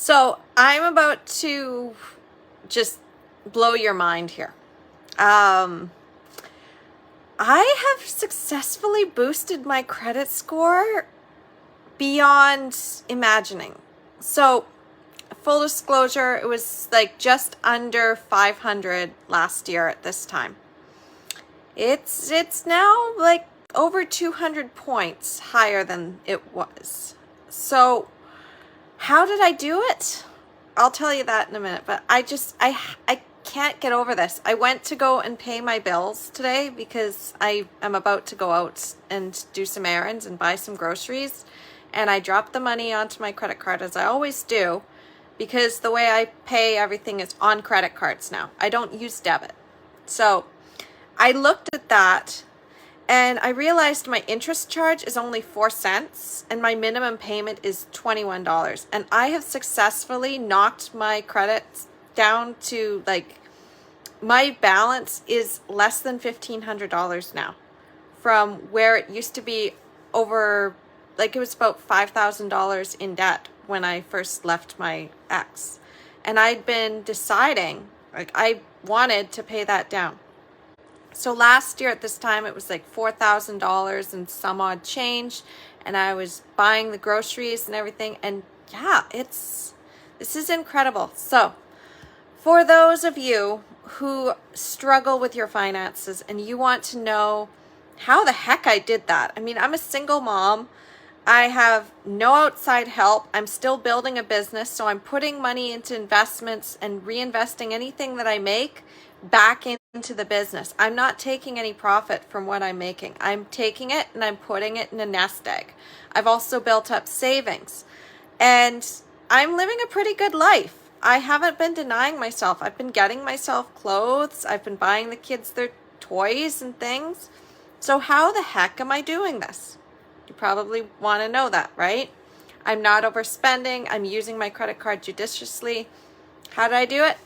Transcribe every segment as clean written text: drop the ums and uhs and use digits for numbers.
So I'm about to just blow your mind here. I have successfully boosted my credit score beyond imagining. So full disclosure, it was like just under 500 last year at this time. It's now like over 200 points higher than it was. So how did I do it? I'll tell you that in a minute, but I can't get over this. I went to go and pay my bills today because I am about to go out and do some errands and buy some groceries. And I dropped the money onto my credit card, as I always do, because the way I pay everything is on credit cards now. I don't use debit. So I looked at that and I realized my interest charge is only 4 cents and my minimum payment is $21. And I have successfully knocked my credits down to, like, my balance is less than $1,500 now from where it used to be over, like, it was about $5,000 in debt when I first left my ex. And I'd been deciding, like, I wanted to pay that down. So last year at this time, it was like $4,000 and some odd change. And I was buying the groceries and everything. And yeah, this is incredible. So for those of you who struggle with your finances and you want to know how the heck I did that. I mean, I'm a single mom. I have no outside help. I'm still building a business. So I'm putting money into investments and reinvesting anything that I make back into the business. I'm not taking any profit from what I'm making. I'm taking it and I'm putting it in a nest egg. I've also built up savings and I'm living a pretty good life. I haven't been denying myself. I've been getting myself clothes. I've been buying the kids their toys and things. So how the heck am I doing this? You probably want to know that, right? I'm not overspending. I'm using my credit card judiciously. How did I do it?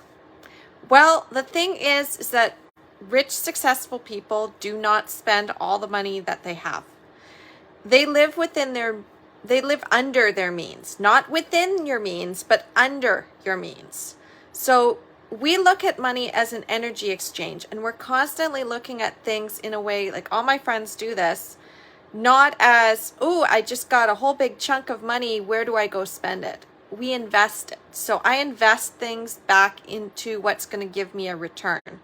Well, the thing is that rich, successful people do not spend all the money that they have. They live under their means, not within your means, but under your means. So we look at money as an energy exchange, and we're constantly looking at things in a way, like all my friends do this, not as, oh, I just got a whole big chunk of money, where do I go spend it? We invest it. So I invest things back into what's going to give me a return.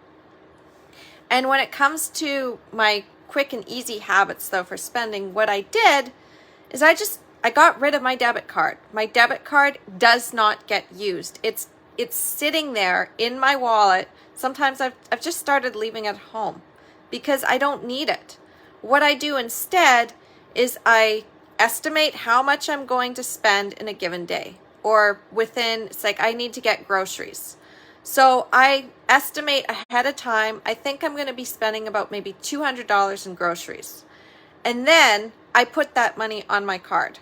And when it comes to my quick and easy habits, though, for spending, what I did is I got rid of my debit card. My debit card does not get used. It's sitting there in my wallet. Sometimes I've just started leaving it home because I don't need it. What I do instead is I estimate how much I'm going to spend in a given day, or it's like I need to get groceries. So I estimate ahead of time, I think I'm going to be spending about maybe $200 in groceries. And then I put that money on my card.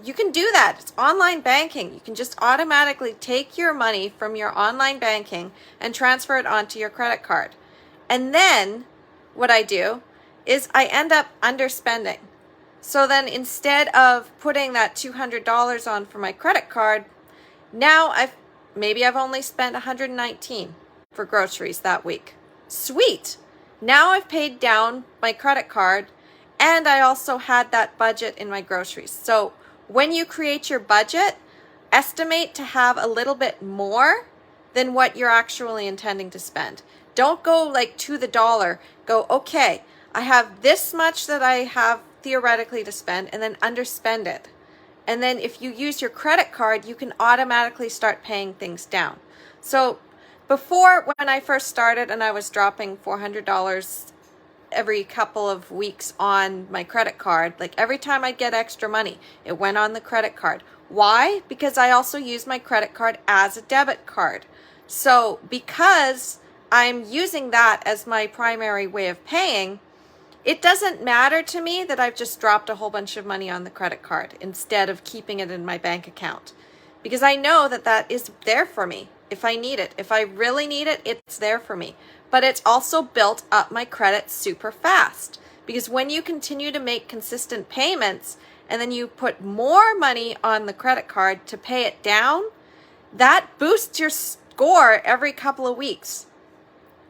You can do that. It's online banking. You can just automatically take your money from your online banking and transfer it onto your credit card. And then what I do is I end up underspending. So then instead of putting that $200 on for my credit card, now I've only spent $119 for groceries that week. Sweet. Now I've paid down my credit card and I also had that budget in my groceries. So when you create your budget, estimate to have a little bit more than what you're actually intending to spend. Don't go like to the dollar. Go, okay, I have this much that I have theoretically to spend, and then underspend it. And then if you use your credit card, you can automatically start paying things down. So before, when I first started and I was dropping $400 every couple of weeks on my credit card, like every time I get extra money, it went on the credit card. Why? Because I also use my credit card as a debit card. So because I'm using that as my primary way of paying, it doesn't matter to me that I've just dropped a whole bunch of money on the credit card instead of keeping it in my bank account, because I know that that is there for me if I need it. If I really need it, it's there for me. But it's also built up my credit super fast, because when you continue to make consistent payments and then you put more money on the credit card to pay it down, that boosts your score every couple of weeks.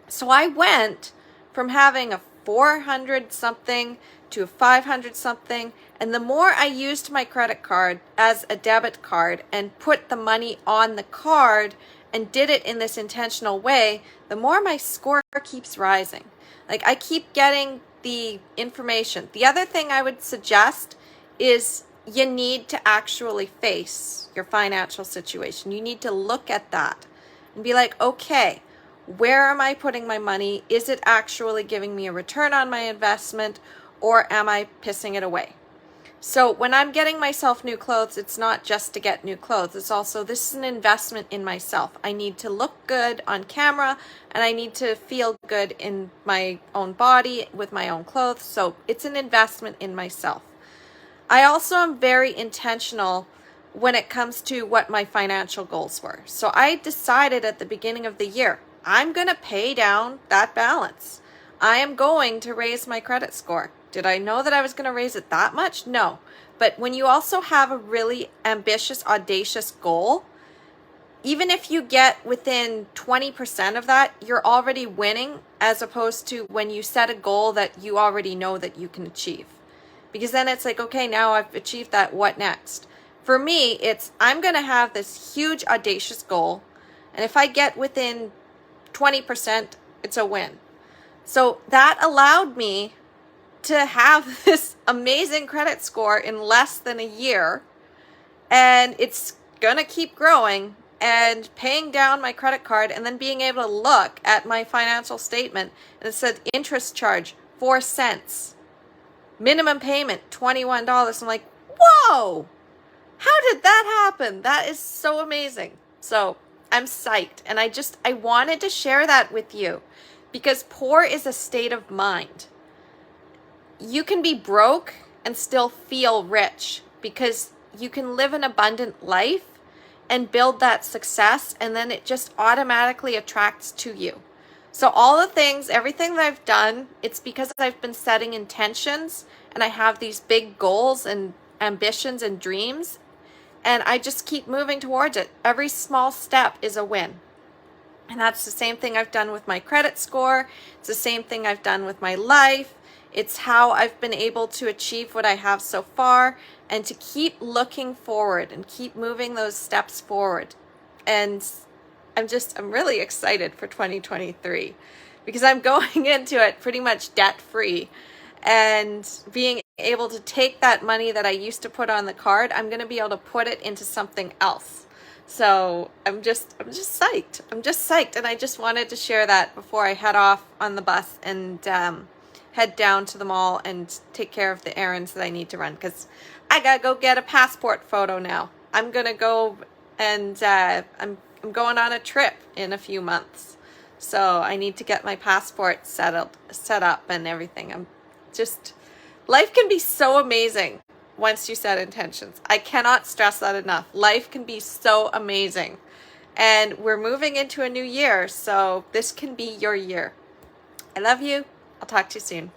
So I went from having a 400 something to a 500 something. And the more I used my credit card as a debit card and put the money on the card and did it in this intentional way, the more my score keeps rising. Like, I keep getting the information. The other thing I would suggest is you need to actually face your financial situation. You need to look at that and be like, okay, where am I putting my money? Is it actually giving me a return on my investment, or am I pissing it away? So when I'm getting myself new clothes, it's not just to get new clothes. It's also, this is an investment in myself. I need to look good on camera, and I need to feel good in my own body with my own clothes. So it's an investment in myself. I also am very intentional when it comes to what my financial goals were. So I decided at the beginning of the year, I'm going to pay down that balance. I am going to raise my credit score. Did I know that I was going to raise it that much? No. But when you also have a really ambitious, audacious goal, even if you get within 20% of that, you're already winning, as opposed to when you set a goal that you already know that you can achieve. Because then it's like, okay, now I've achieved that, what next? For me, it's, I'm going to have this huge, audacious goal. And if I get within 20%, it's a win. So that allowed me to have this amazing credit score in less than a year. And it's going to keep growing, and paying down my credit card, and then being able to look at my financial statement, and it said interest charge 4 cents. Minimum payment, $21. I'm like, whoa, how did that happen? That is so amazing. So I'm psyched. And I wanted to share that with you, because poor is a state of mind. You can be broke and still feel rich, because you can live an abundant life and build that success, and then it just automatically attracts to you. So all the things, everything that I've done, it's because I've been setting intentions, and I have these big goals and ambitions and dreams, and I just keep moving towards it. Every small step is a win. And that's the same thing I've done with my credit score. It's the same thing I've done with my life. It's how I've been able to achieve what I have so far, and to keep looking forward and keep moving those steps forward. And I'm really excited for 2023, because I'm going into it pretty much debt-free, and being able to take that money that I used to put on the card, I'm going to be able to put it into something else. So I'm just psyched. I'm just psyched. And I just wanted to share that before I head off on the bus and head down to the mall and take care of the errands that I need to run, because I gotta go get a passport photo now. I'm gonna go, and I'm going on a trip in a few months, so I need to get my passport set up and everything. Life can be so amazing once you set intentions. I cannot stress that enough. Life can be so amazing, and we're moving into a new year, so this can be your year. I love you. I'll talk to you soon.